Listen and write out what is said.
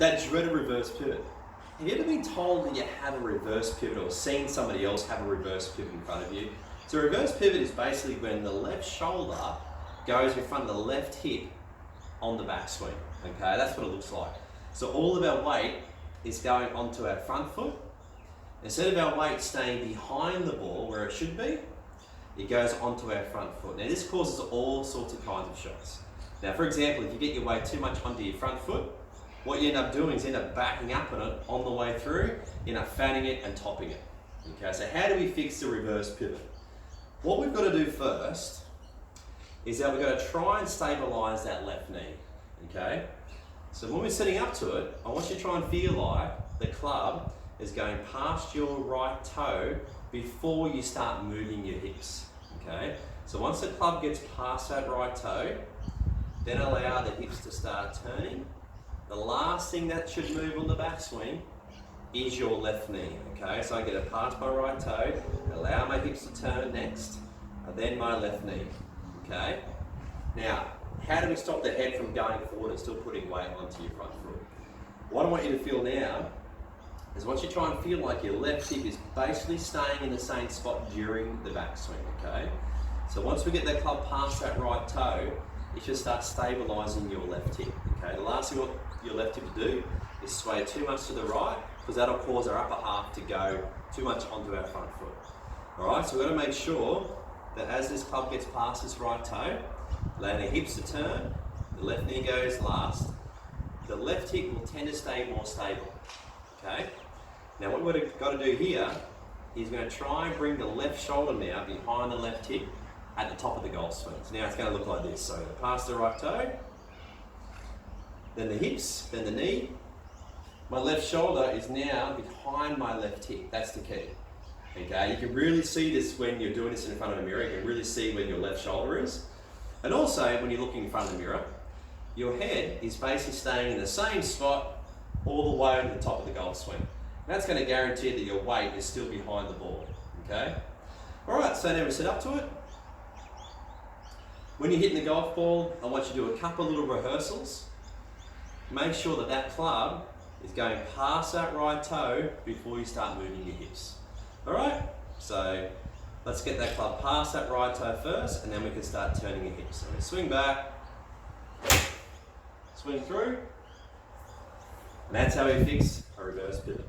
That dreaded reverse pivot. Have you ever been told that you have a reverse pivot or seen somebody else have a reverse pivot in front of you? So a reverse pivot is basically when the left shoulder goes in front of the left hip on the backswing. Okay, that's what it looks like. So all of our weight is going onto our front foot. Instead of our weight staying behind the ball where it should be, it goes onto our front foot. Now this causes all sorts of kinds of shots. Now for example, if you get your weight too much onto your front foot, what you end up doing is end up backing up on it on the way through, end up fanning it and topping it. Okay, so how do we fix the reverse pivot? What we've got to do first is that we've got to try and stabilise that left knee. Okay, so when we're setting up to it, I want you to try and feel like the club is going past your right toe before you start moving your hips. Okay, so once the club gets past that right toe, then allow the hips to start turning. The last thing that should move on the backswing is your left knee. Okay, so I get it past my right toe, allow my hips to turn next, and then my left knee. Okay, now how do we stop the head from going forward and still putting weight onto your front foot? What I want you to feel now is once you try and feel like your left hip is basically staying in the same spot during the backswing. Okay, so once we get that club past that right toe, it should start stabilising your left hip. Okay, the last thing your left hip to do is sway too much to the right, because that'll cause our upper half to go too much onto our front foot. Alright, so we've got to make sure that as this club gets past this right toe, allow the hips to turn, the left knee goes last, the left hip will tend to stay more stable. Okay, now what we've got to do here is we're going to try and bring the left shoulder now behind the left hip at the top of the golf swing. So now it's going to look like this. So past the right toe, then the hips, then the knee. My left shoulder is now behind my left hip. That's the key. Okay, you can really see this when you're doing this in front of a mirror. You can really see where your left shoulder is. And also, when you're looking in front of the mirror, your head is basically staying in the same spot all the way to the top of the golf swing. And that's going to guarantee that your weight is still behind the ball. Okay? Alright, so now we set up to it. When you're hitting the golf ball, I want you to do a couple little rehearsals. Make sure that that club is going past that right toe before you start moving your hips. Alright, so let's get that club past that right toe first, and then we can start turning your hips. So we swing back, swing through, and that's how we fix a reverse pivot.